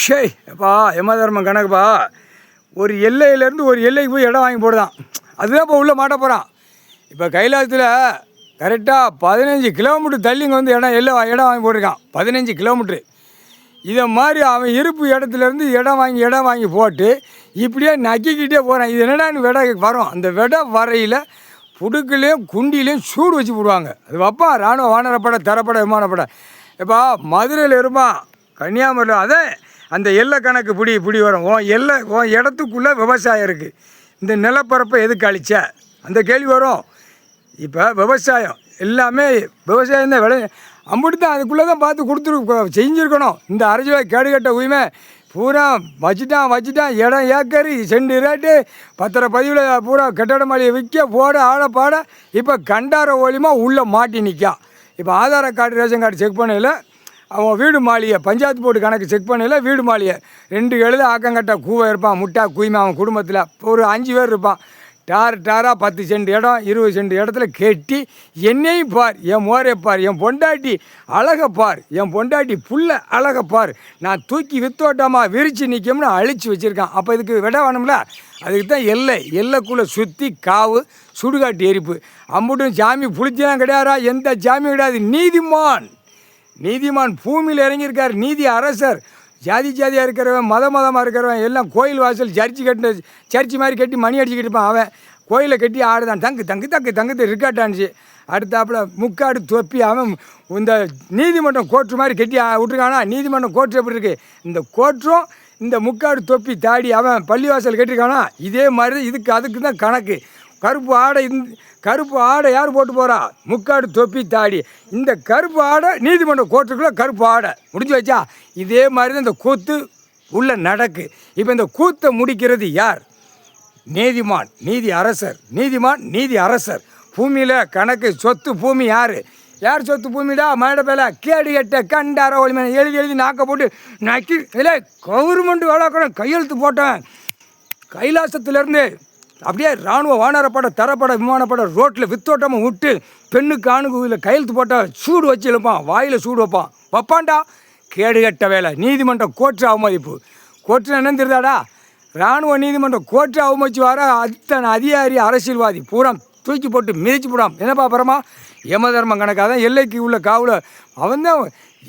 ஷே எப்பா யமதர்மம் கணக்குப்பா. ஒரு எல்லையிலேருந்து ஒரு எல்லைக்கு போய் இடம் வாங்கி போடுதான். அதுதான் இப்போ உள்ளே மாட்ட போகிறான். இப்போ கைலாசத்தில் கரெக்டாக 15 கிலோமீட்டர் தள்ளிங்க வந்து இடம் வாங்கி போட்டிருக்கான். 15 கிலோமீட்ரு. இதை மாதிரி அவன் இருப்பு இடத்துலேருந்து இடம் வாங்கி போட்டு இப்படியே நக்கிக்கிட்டே போகிறான். இது என்னடான்னு விடை வரும். அந்த விடை வரையில் புடுக்குலேயும் குண்டிலையும் சூடு வச்சு போடுவாங்க. அது வைப்பான். இராணுவ வானரப்படை, தரப்படை, விமானப்படை. இப்போ மதுரையில் இருப்பான், கன்னியாகுமரியில் அதே அந்த எல்லை கணக்கு பிடி வரும். உன் இடத்துக்குள்ளே விவசாயம் இருக்குது. இந்த நிலப்பரப்பை எதுக்கு அழிச்ச அந்த கேள்வி வரும். இப்போ விவசாயம் எல்லாமே விவசாயம் தான் அம்பிட்டு தான். அதுக்குள்ளே தான் பார்த்து செஞ்சுருக்கணும். இந்த அரசியலை கேடுகட்ட உரிமை பூரா வச்சுட்டான். இடம் ஏக்கரி செண்டு ரேட்டு பத்திர பதிவில் பூரா கட்டட மாளிகை விற்க போட ஆட. இப்போ கண்டார ஓலியமாக உள்ளே மாட்டி நிற்கான். இப்போ ஆதார கார்டு, ரேஷன் கார்டு செக் பண்ணையில் அவன் வீடு மாளிகை, பஞ்சாயத்து போர்டு கணக்கு செக் பண்ணையில் வீடு மாளிகை 2 எழுத ஆக்கங்கட்ட கூவை இருப்பான். முட்டா குயிமா அவன் குடும்பத்தில் ஒரு 5 பேர் இருப்பான். டாராக 10 சென்ட் இடம் 20 சென்ட் இடத்துல கெட்டி என்னையும் பார், என் மோரை பார், என் பொண்டாட்டி அழகை பார், என் பொண்டாட்டி புல்ல அழகை பார், நான் தூக்கி வித்தோட்டமாக விரித்து நிற்கணும்னு அழிச்சு வச்சுருக்கான். அப்போ இதுக்கு விட வேணும்ல. அதுக்கு தான் எல்லைக்குள்ளே சுற்றி காவு சுடுகாட்டு எரிப்பு. அம்புட்டும் சாமி புளித்திலாம் கிடையாதா? எந்த சாமியும் கிடையாது. நீதிமான் பூமியில் இறங்கியிருக்கார். நீதி அரசர். ஜாதியாக இருக்கிறவன், மதமாக இருக்கிறவன் எல்லாம் கோயில் வாசல் சர்ச்சு மாதிரி கட்டி மணி அடிச்சுக்கிட்டு இருப்பான். அவன் கோயிலை கட்டி ஆடுதான். தங்கு இருக்காட்டான்ச்சு. அடுத்தாப்புல முக்காடு தொப்பி அவன் இந்த நீதிமன்றம் கோர்ட்டு மாதிரி கட்டி விட்டுருக்கானா? நீதிமன்றம் கோர்ட்டு எப்படி இருக்குது? இந்த கோர்ட்டும் இந்த முக்காடு தொப்பி தாடி அவன் பள்ளிவாசல் கட்டியிருக்கானா? இதே மாதிரி அதுக்கு தான் கணக்கு. கருப்பு ஆடை யார் போட்டு போகிறா? முக்காடு தொப்பி தாடி. இந்த கருப்பு ஆடை நீதிமன்ற கோர்ட்டுக்குள்ளே கருப்பு ஆடை முடிஞ்சு வச்சா. இதே மாதிரி தான் இந்த கூத்து உள்ள நடக்கு. இப்போ இந்த கூத்தை முடிக்கிறது யார்? நீதிமான், நீதி அரசர். பூமியில் கணக்கு சொத்து பூமி யார் சொத்து பூமிடா? மேட பேல கேடு கட்ட கண்டார ஒளிமனை எழுதி நாக்க போட்டு நக்கி இல்லை கவர்மெண்ட் வளர்க்குறேன் கையெழுத்து போட்டேன். கைலாசத்துலேருந்து அப்படியே இராணுவ வானரப்படை, தரப்படை, விமானப்படை ரோட்டில் வித்தோட்டமாக விட்டு பெண்ணுக்கு ஆணுக்கு இதில் கையெழுத்து போட்டால் சூடு வச்சு இழுப்பான். வாயில் சூடு வைப்பான்டா. கேடுகட்ட வேலை. நீதிமன்றம் கோர்ட்டு அவமதிப்பு. கோர்ட்டு என்னன்னு தெரியுதாடா? இராணுவ நீதிமன்றம் கோர்ட்டு அவமதிச்சு வர அத்தனை அதிகாரி அரசியல்வாதி பூரா தூக்கி போட்டு மிதிச்சு போடாம். என்னப்பா அப்புறமா யமதர்மம் கணக்காக தான் எல்லைக்கு உள்ள காவல அவன் தான்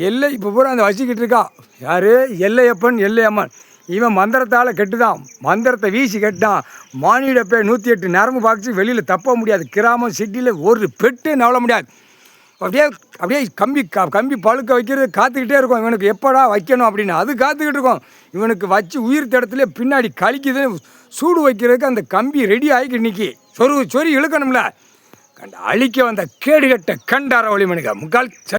எல்லை இப்போ பூரா அந்த வச்சுக்கிட்டு இருக்கா. யார்? எல்லையம்மன். இவன் மந்திரத்தால் கெட்டுதான். மந்திரத்தை வீசி கெட்டான். மானிட பேர் 108 நரம்பு பாக்ஸு வெளியில் தப்ப முடியாது. கிராமம் சிட்டியில் ஒரு பெட்டு நவள முடியாது. அப்படியே கம்பி பழுக்க வைக்கிறது காத்துக்கிட்டே இருக்கும். இவனுக்கு எப்படா வைக்கணும் அப்படின்னு அது காத்துக்கிட்டு இருக்கும். இவனுக்கு வச்சு உயிர் தடத்துல பின்னாடி கழிக்குது. சூடு வைக்கிறதுக்கு அந்த கம்பி ரெடி ஆகிக்கிட்டு நிற்கி சொறி இழுக்கணும்ல. அழிக்க வந்த கேடுகட்ட கண்டார ஒளிமனுக்கு முக்கால்